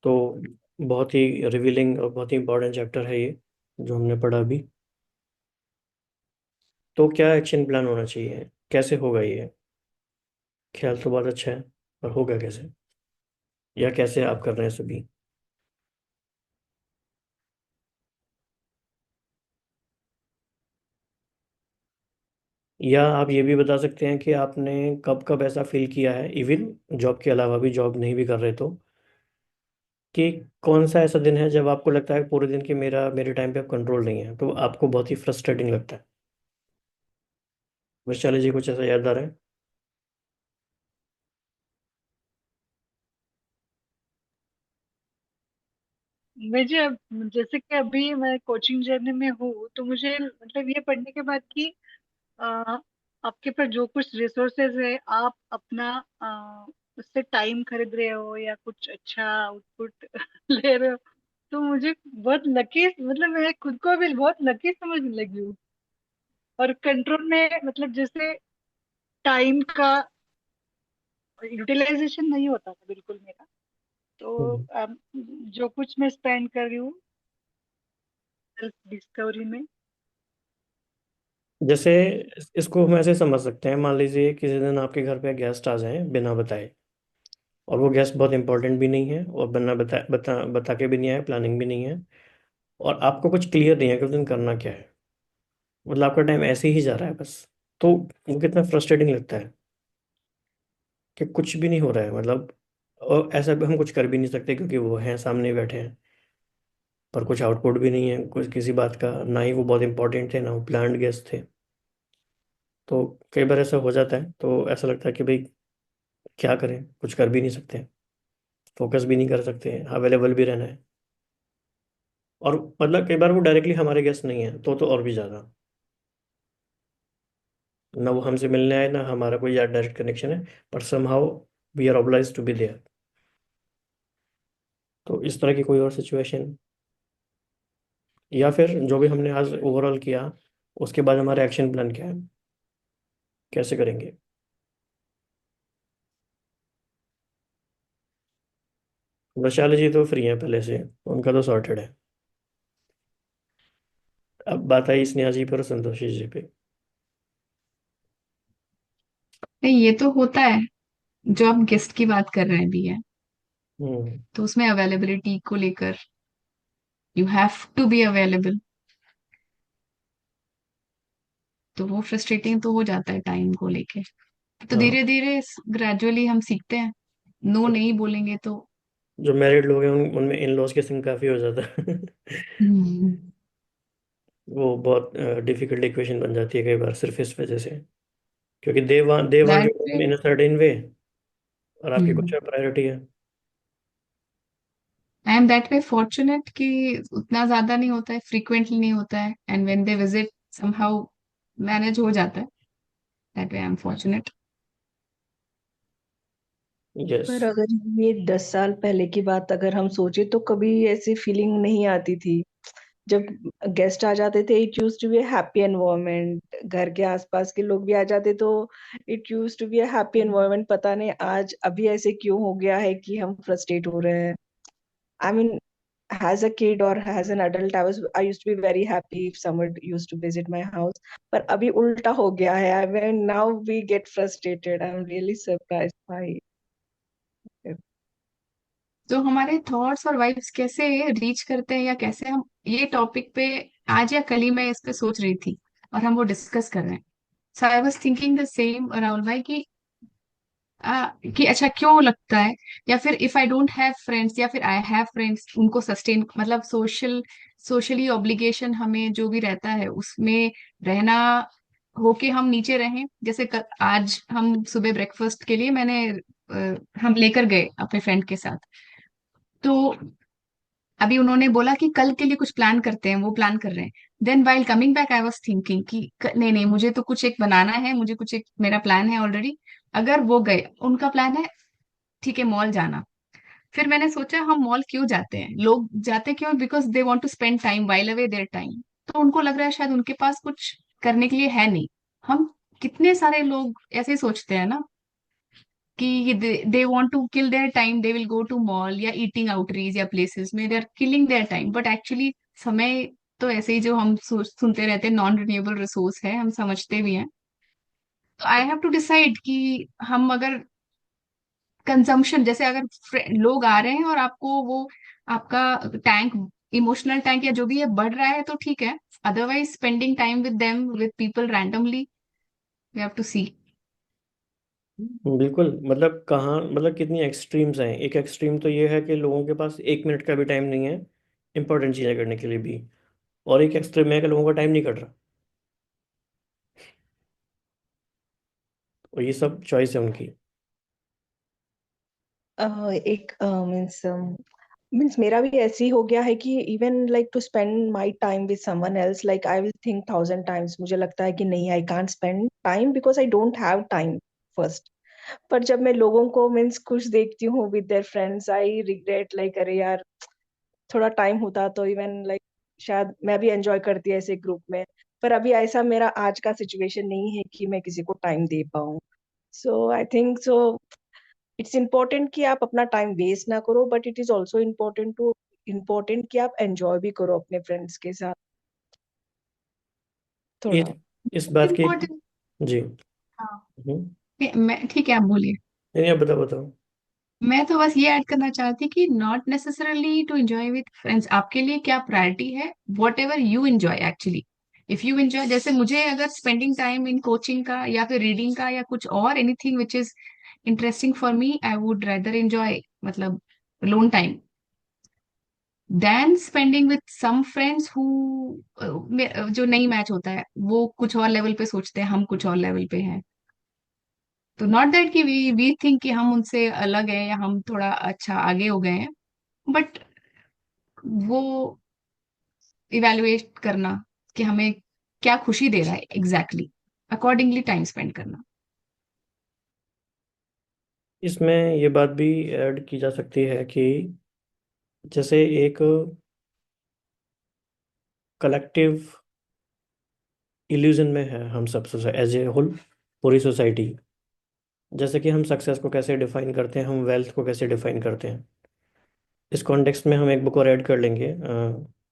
Speaker 2: तो बहुत ही revealing और बहुत ही important chapter है ये जो हमने पढ़ा अभी। तो क्या एक्शन प्लान होना चाहिए, कैसे होगा ये? ख्याल तो बहुत अच्छा है, पर होगा कैसे, या कैसे आप कर रहे हैं सभी? या आप ये भी बता सकते हैं कि आपने कब कब ऐसा फील किया है, इवन जॉब के अलावा भी, जॉब नहीं भी कर रहे तो, कि कौन सा ऐसा दिन है जब आपको लगता है पूरे दिन कि मेरे टाइम पे अब कंट्रोल नहीं है, तो आपको बहुत ही फ्रस्ट्रेटिंग लगता है? वैशाली जी, कुछ ऐसा याद आ रहा है?
Speaker 4: मुझे जैसे कि अभी मैं कोचिंग जर्नी में हूँ, तो मुझे मतलब ये पढ़ने के बाद कि अ, आपके पास जो कुछ रिसोर्सेज है, आप अपना उससे टाइम खरीद रहे हो या कुछ अच्छा आउटपुट ले रहे हो, तो मुझे बहुत लकी, मतलब मैं खुद को भी बहुत लकी समझने लगी हूँ। और कंट्रोल में मतलब जैसे टाइम का यूटिलाइजेशन नहीं होता था बिल्कुल मेरा। तो
Speaker 2: हम्म।
Speaker 4: जो कुछ मैं स्पेंड कर रही हूँ सेल्फ डिस्कवरी में।
Speaker 2: जैसे इसको हम ऐसे समझ सकते हैं, मान लीजिए किसी दिन आपके घर पे गेस्ट आ जाएं बिना बताए, और वो गेस्ट बहुत इंपॉर्टेंट भी नहीं है, और बता के भी नहीं आए, प्लानिंग भी नहीं है, और आपको कुछ क्लियर नहीं है कि उस दिन करना क्या है, मतलब आपका टाइम ऐसे ही जा रहा है बस। तो वो कितना फ्रस्ट्रेटिंग लगता है कि कुछ भी नहीं हो रहा है, मतलब, और ऐसा भी हम कुछ कर भी नहीं सकते क्योंकि वो हैं सामने ही बैठे हैं, पर कुछ आउटपुट भी नहीं है कुछ किसी बात का, ना ही वो बहुत इंपॉर्टेंट थे, ना वो प्लान्ड गेस्ट थे। तो कई बार ऐसा हो जाता है, तो ऐसा लगता है कि भाई क्या करें, कुछ कर भी नहीं सकते, फोकस भी नहीं कर सकते, अवेलेबल भी रहना है। और मतलब कई बार वो डायरेक्टली हमारे गेस्ट नहीं है तो और भी ज़्यादा, ना वो हमसे मिलने आए, ना हमारा कोई यार डायरेक्ट कनेक्शन है, but somehow we are obliged to be there. तो इस तरह की कोई और सिचुएशन, या फिर जो भी हमने आज ओवरऑल किया, उसके बाद हमारा एक्शन प्लान क्या है, कैसे करेंगे? वैशाली जी तो फ्री हैं पहले से, उनका तो सॉर्टेड है। अब बात आई स्नेहा जी पर और संतोषी जी पे।
Speaker 1: नहीं, ये तो होता है। जो आप गेस्ट की बात कर रहे हैं भी है,
Speaker 2: हम्म।
Speaker 1: तो उसमें अवेलेबिलिटी को लेकर you have to be available, तो वो फ्रस्ट्रेटिंग तो हो जाता है टाइम को लेके। तो
Speaker 2: हाँ,
Speaker 1: धीरे धीरे ग्रेजुअली हम सीखते हैं, नो नहीं बोलेंगे तो।
Speaker 2: जो मैरिड लोग हैं उनमें इन लॉज के संग काफ़ी हो जाता है।
Speaker 1: हम्म,
Speaker 2: वो बहुत डिफिकल्ट इक्वेशन बन जाती है कई बार सिर्फ इस वजह से, क्योंकि they want
Speaker 1: that
Speaker 2: you in a certain way, और आपकी कुछ
Speaker 1: वे
Speaker 2: और प्रायोरिटी है।
Speaker 1: I am that way fortunate कि उतना ज्यादा नहीं होता है, फ्रीक्वेंटली नहीं होता है, and when they visit somehow manage हो जाता है। That way I am fortunate.
Speaker 2: Yes.
Speaker 3: पर अगर ये 10 साल पहले की बात अगर हम सोचे तो कभी ऐसी फीलिंग नहीं आती थी। जब गेस्ट आ जाते थे it use to be happy environment, घर के आसपास के लोग भी आ जाते तो it use to be a happy environment. पता नहीं आज अभी ऐसे क्यों हो गया है कि हम फ्रस्ट्रेट हो रहे हैं। I mean as a kid or as an adult I used to be very happy if someone used to visit my house, पर अभी उल्टा हो गया है। I mean now we get frustrated. I'm really surprised by it.
Speaker 1: तो हमारे thoughts और vibes कैसे रीच करते हैं, या कैसे हम ये टॉपिक पे आज या कल ही मैं इस पे सोच रही थी और हम वो डिस्कस कर रहे हैं। So I was thinking the same Rahul भाई कि अच्छा क्यों लगता है, या फिर if I don't have friends या फिर आई हैव फ्रेंड्स, उनको सस्टेन मतलब सोशली ऑब्लिगेशन हमें जो भी रहता है उसमें रहना, होके हम नीचे रहें। जैसे आज हम सुबह ब्रेकफास्ट के लिए हम लेकर गए अपने फ्रेंड के साथ। तो अभी उन्होंने बोला कि कल के लिए कुछ प्लान करते हैं, वो प्लान कर रहे हैं। Then while coming back I was thinking कि नहीं नहीं, मुझे तो कुछ एक बनाना है, मुझे कुछ एक मेरा प्लान है ऑलरेडी। अगर वो गए, उनका प्लान है ठीक है मॉल जाना, फिर मैंने सोचा हम मॉल क्यों जाते हैं, लोग जाते क्यों, because they want to spend time while away their time. तो उनको लग रहा है शायद उनके पास कुछ करने के लिए है नहीं। हम कितने सारे लोग ऐसे ही सोचते हैं ना कि they want to kill their time, they will go to mall या ईटिंग आउटरीज या प्लेसेस में, they are killing their time. But actually समय तो ऐसे ही जो हम सुनते रहते हैं नॉन रिन्यूएबल रिसोर्स है, हम समझते भी हैं। तो आई हैव टू डिसाइड कि हम अगर कंजम्पशन, जैसे अगर लोग आ रहे हैं और आपको वो आपका टैंक, इमोशनल टैंक या जो भी है बढ़ रहा है तो ठीक है। Otherwise spending time with them, with people randomly, we have to see.
Speaker 2: बिल्कुल, मतलब कहाँ, मतलब कितनी एक्सट्रीम्स हैं। एक एक्सट्रीम तो ये है कि लोगों के पास 1 मिनट का भी टाइम नहीं है इंपॉर्टेंट चीज़ें करने के लिए भी, और एक एक्सट्रीम है कि लोगों का टाइम नहीं कट रहा, और ये सब चॉइस है उनकी।
Speaker 3: एक मीन्स मेरा भी ऐसे ही हो गया है कि even like to spend my time with someone else, like I will think 1000 times। मुझे लगता है कि नहीं, I can't spend time because I don't have time first. पर जब मैं लोगों को मीन्स खुश देखती हूँ with their friends I regret like अरे यार थोड़ा टाइम होता तो इवन लाइक शायद मैं भी एंजॉय करती ऐसे ग्रुप में। पर अभी ऐसा मेरा आज का सिचुएशन नहीं है कि मैं किसी को टाइम दे पाऊँ। So I think so it's important कि आप अपना टाइम वेस्ट ना करो, but it is also important कि आप एंजॉय भी करो अपने फ्रेंड्स के साथ
Speaker 2: ये
Speaker 3: थोड़ा।
Speaker 2: इस बात की।
Speaker 1: इम्पोर्टेंट।
Speaker 2: जी।
Speaker 1: हाँ,
Speaker 2: हम्म।
Speaker 1: मैं ठीक है, आप बोलिए।
Speaker 2: नहीं नहीं, आप बताओ बताओ।
Speaker 1: मैं तो बस ये ऐड करना चाहती कि not necessarily to enjoy with friends, आपके लिए क्या प्रायोरिटी है, whatever you enjoy actually. If you enjoy, जैसे मुझे अगर स्पेंडिंग टाइम इन कोचिंग का या फिर रीडिंग का या कुछ और anything which is interesting for me, I would rather enjoy, मतलब lone time. Then spending with some friends who जो नहीं मैच होता है, वो कुछ और लेवल पे सोचते हैं, हम कुछ और लेवल पे हैं। तो नॉट दैट कि वी थिंक कि हम उनसे अलग हैं या हम थोड़ा अच्छा आगे हो गए हैं, बट वो इवेलुएट करना कि हमें क्या खुशी दे रहा है एग्जैक्टली, अकॉर्डिंगली टाइम स्पेंड करना।
Speaker 2: इसमें ये बात भी ऐड की जा सकती है कि जैसे एक कलेक्टिव इल्यूजन में है हम सब एज ए होल, पूरी सोसाइटी। जैसे कि हम सक्सेस को कैसे डिफाइन करते हैं, हम वेल्थ को कैसे डिफाइन करते हैं। इस कॉन्टेक्स्ट में हम एक बुक और ऐड कर लेंगे।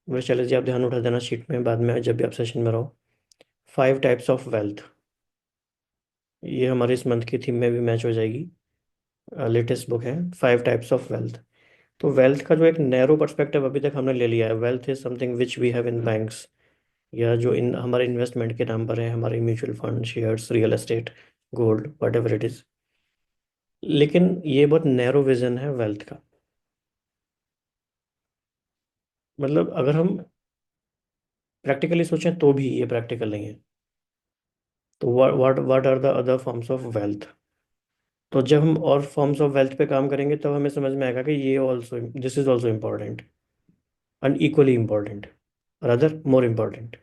Speaker 2: वैशाली जी, आप ध्यान उठा देना शीट में बाद में जब भी आप सेशन में रहो। 5 टाइप्स ऑफ वेल्थ, ये हमारे इस मंथ की थीम में भी मैच हो जाएगी। लेटेस्ट बुक है 5 टाइप्स ऑफ वेल्थ। तो वेल्थ का जो एक नैरो पर्सपेक्टिव अभी तक हमने ले लिया है, wealth is something which we have in banks, या जो इन हमारे इन्वेस्टमेंट के नाम पर है, हमारे mutual fund, shares, real estate, gold, what ever it is. लेकिन ये बहुत नैरो विजन है वेल्थ का। मतलब अगर हम प्रैक्टिकली सोचें तो भी ये प्रैक्टिकल नहीं है। तो what are the other forms of wealth. तो जब हम और फॉर्म्स ऑफ वेल्थ पे काम करेंगे तब हमें समझ में आएगा कि ये also, this is also important and equally important, rather more important.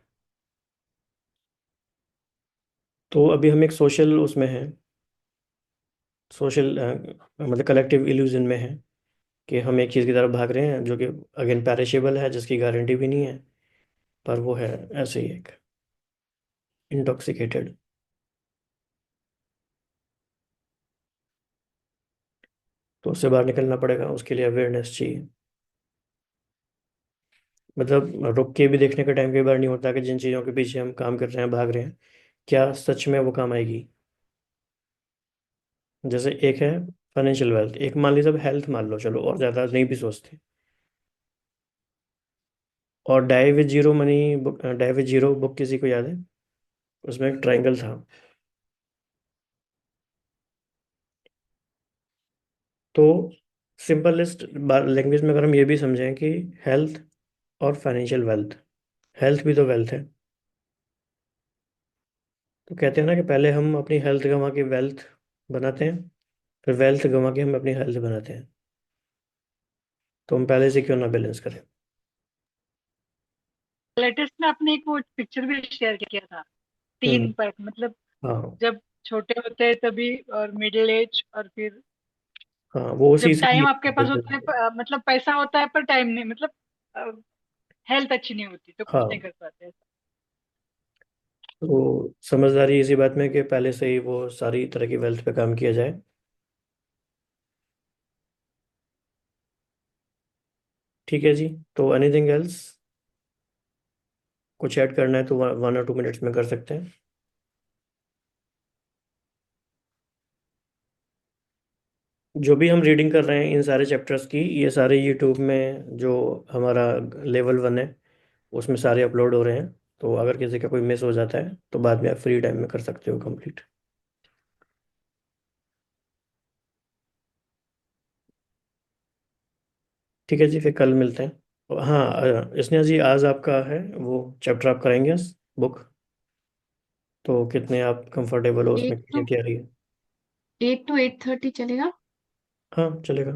Speaker 2: तो अभी हम एक सोशल उसमें हैं, सोशल मतलब कलेक्टिव इल्यूजन में है कि हम एक चीज़ की तरफ भाग रहे हैं जो कि अगेन पेरिशेबल है, जिसकी गारंटी भी नहीं है, पर वो है ऐसे ही एक इंटॉक्सिकेटेड। तो उससे बाहर निकलना पड़ेगा, उसके लिए अवेयरनेस चाहिए। मतलब रुक के भी देखने का टाइम कई बार नहीं होता कि जिन चीज़ों के पीछे हम काम कर रहे हैं, भाग रहे हैं, क्या सच में वो काम आएगी। जैसे एक है फाइनेंशियल वेल्थ, एक मान लीजिए अब हेल्थ मान लो, चलो और ज़्यादा नहीं भी सोचते। और die with zero money book, die with zero book किसी को याद है? उसमें एक ट्रायंगल था। तो सिंपलेस्ट लैंग्वेज में अगर हम ये भी समझें कि हेल्थ और फाइनेंशियल वेल्थ, हेल्थ भी तो वेल्थ है। तो कहते हैं ना कि पहले हम अपनी हेल्थ गंवा के वेल्थ बनाते हैं, फिर वेल्थ गंवा के हम अपनी हेल्थ बनाते हैं। तो हम पहले से क्यों ना बैलेंस करें।
Speaker 4: लेटेस्ट में आपने एक वो पिक्चर भी शेयर किया था,
Speaker 2: हम्म।
Speaker 4: 3 पैक, मतलब
Speaker 2: हाँ
Speaker 4: जब छोटे होते हैं तभी, और मिडिल एज, और फिर
Speaker 2: हाँ, वो उसी
Speaker 4: जब
Speaker 2: से ही
Speaker 4: टाइम आपके पास होता है,
Speaker 2: है।
Speaker 4: मतलब पैसा होता है पर टाइम नहीं, मतलब हेल्थ अच्छी नहीं होती तो कुछ नहीं
Speaker 2: हाँ,
Speaker 4: कर पाते।
Speaker 2: तो समझदारी इसी बात में कि पहले से ही वो सारी तरह की वेल्थ पे काम किया जाए। ठीक है जी। तो एनीथिंग एल्स, कुछ ऐड करना है तो 1 और 2 मिनट्स में कर सकते हैं। जो भी हम रीडिंग कर रहे हैं इन सारे चैप्टर्स की, ये सारे यूट्यूब में जो हमारा लेवल 1 है उसमें सारे अपलोड हो रहे हैं। तो अगर किसी का कोई मिस हो जाता है तो बाद में आप फ्री टाइम में कर सकते हो कंप्लीट। ठीक है जी, फिर कल मिलते हैं। हाँ, स्नेहा जी, आज आपका है वो चैप्टर आप कराएंगे बुक, तो कितने आप कंफर्टेबल हो उसमें,
Speaker 1: एट
Speaker 2: कितनी
Speaker 1: टू
Speaker 2: तैयारी है?
Speaker 1: 8 to 8:30 चलेगा।
Speaker 2: हाँ चलेगा।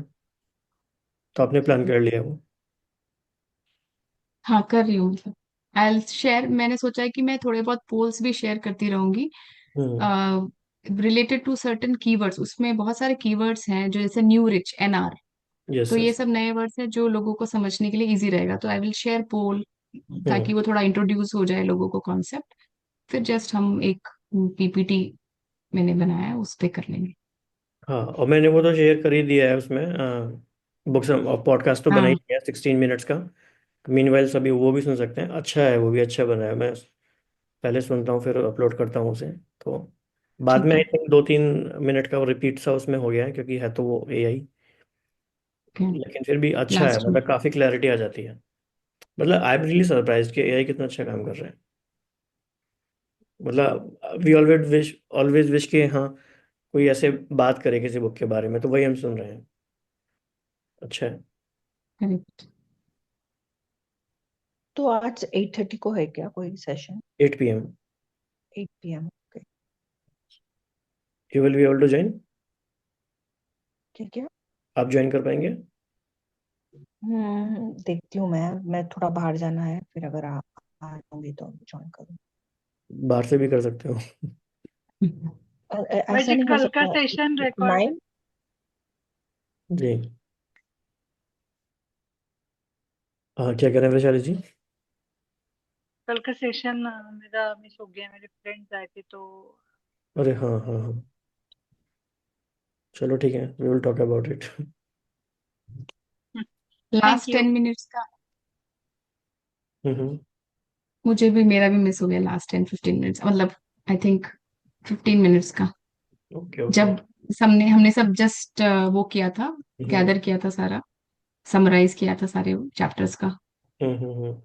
Speaker 2: तो आपने प्लान कर लिया है वो?
Speaker 1: हाँ, कर रही हूँ। आई शेयर, मैंने सोचा है कि मैं थोड़े बहुत पोल्स भी शेयर करती रहूंगी
Speaker 2: hmm.
Speaker 1: Related to certain keywords. उसमें बहुत सारे कीवर्ड्स हैं जो जैसे न्यू रिच, एनआर,
Speaker 2: यस
Speaker 1: तो ये
Speaker 2: यस।
Speaker 1: सब नए वर्ड्स हैं जो लोगों को समझने के लिए इजी रहेगा। तो आई विल शेयर पोल ताकि
Speaker 2: हम्म।
Speaker 1: वो थोड़ा इंट्रोड्यूस हो जाए लोगों को कॉन्सेप्ट। फिर जस्ट हम एक पीपीटी मैंने बनाया है उस पे कर लेंगे।
Speaker 2: हाँ, और मैंने वो तो शेयर कर ही दिया है उसमें, बुक्स और पॉडकास्ट तो बना ही
Speaker 1: हाँ,
Speaker 2: दिया है 16 मिनट्स का। मीनवाइल सभी वो भी सुन सकते हैं, अच्छा है, वो भी अच्छा बना है। मैं पहले सुनता हूँ फिर अपलोड करता हूँ उसे। तो बाद
Speaker 1: ठीक
Speaker 2: में आई
Speaker 1: है।
Speaker 2: थिंक 2-3 मिनट का वो रिपीट सा उसमें हो गया है क्योंकि है तो वो एआई। लेकिन फिर भी अच्छा है,
Speaker 1: लास्ट में
Speaker 2: मतलब काफ़ी क्लैरिटी आ जाती है। मतलब आई एम रियली सरप्राइज कि एआई कितना अच्छा काम कर रहा है। मतलब वी ऑलवेज विश कि हाँ कोई ऐसे बात करे किसी बुक के बारे में, तो वही हम सुन रहे हैं। अच्छा है।
Speaker 1: करेक्ट।
Speaker 3: तो आज 8:30 को है क्या कोई session?
Speaker 2: 8 PM
Speaker 3: 8 PM, okay.
Speaker 2: You will be able to join.
Speaker 3: क्या क्या?
Speaker 2: आप ज्वाइन कर पाएंगे?
Speaker 3: देखती हूँ मैं थोड़ा बाहर जाना है, फिर अगर आ जाऊंगी तो ज्वाइन करूँ।
Speaker 2: बाहर से भी कर सकते हो।
Speaker 3: ऐसा
Speaker 4: वैसे
Speaker 3: नहीं हो
Speaker 4: कल का
Speaker 3: सकता?
Speaker 4: Session record
Speaker 3: 9?
Speaker 2: जी हाँ, क्या कह रहे हैं वैशाली जी?
Speaker 4: कल का सेशन मेरा मिस हो गया, मेरे फ्रेंड्स आए थे तो
Speaker 2: अरे हाँ हाँ हाँ, चलो ठीक है, we will talk about it.
Speaker 4: Thank
Speaker 1: last
Speaker 4: you.
Speaker 1: 10 minutes का
Speaker 2: हम्म
Speaker 1: मेरा भी मिस हो गया, लास्ट 10-15 मिनट्स, मतलब आई थिंक 15 मिनट्स का।
Speaker 2: Okay okay.
Speaker 1: जब हमने सब जस्ट वो किया था,
Speaker 2: हम्म
Speaker 1: गैदर किया था सारा, समराइज किया था सारे चैप्टर्स का।
Speaker 2: हम्म।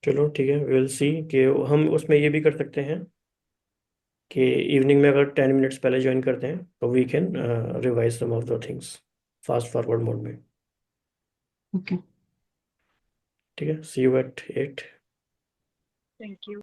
Speaker 2: चलो ठीक है, वी विल सी कि हम उसमें ये भी कर सकते हैं कि इवनिंग में अगर 10 मिनट्स पहले ज्वाइन करते हैं तो we can revise some of the things fast forward mode में।
Speaker 1: ओके।
Speaker 2: ठीक है, see you at 8।
Speaker 4: Thank you.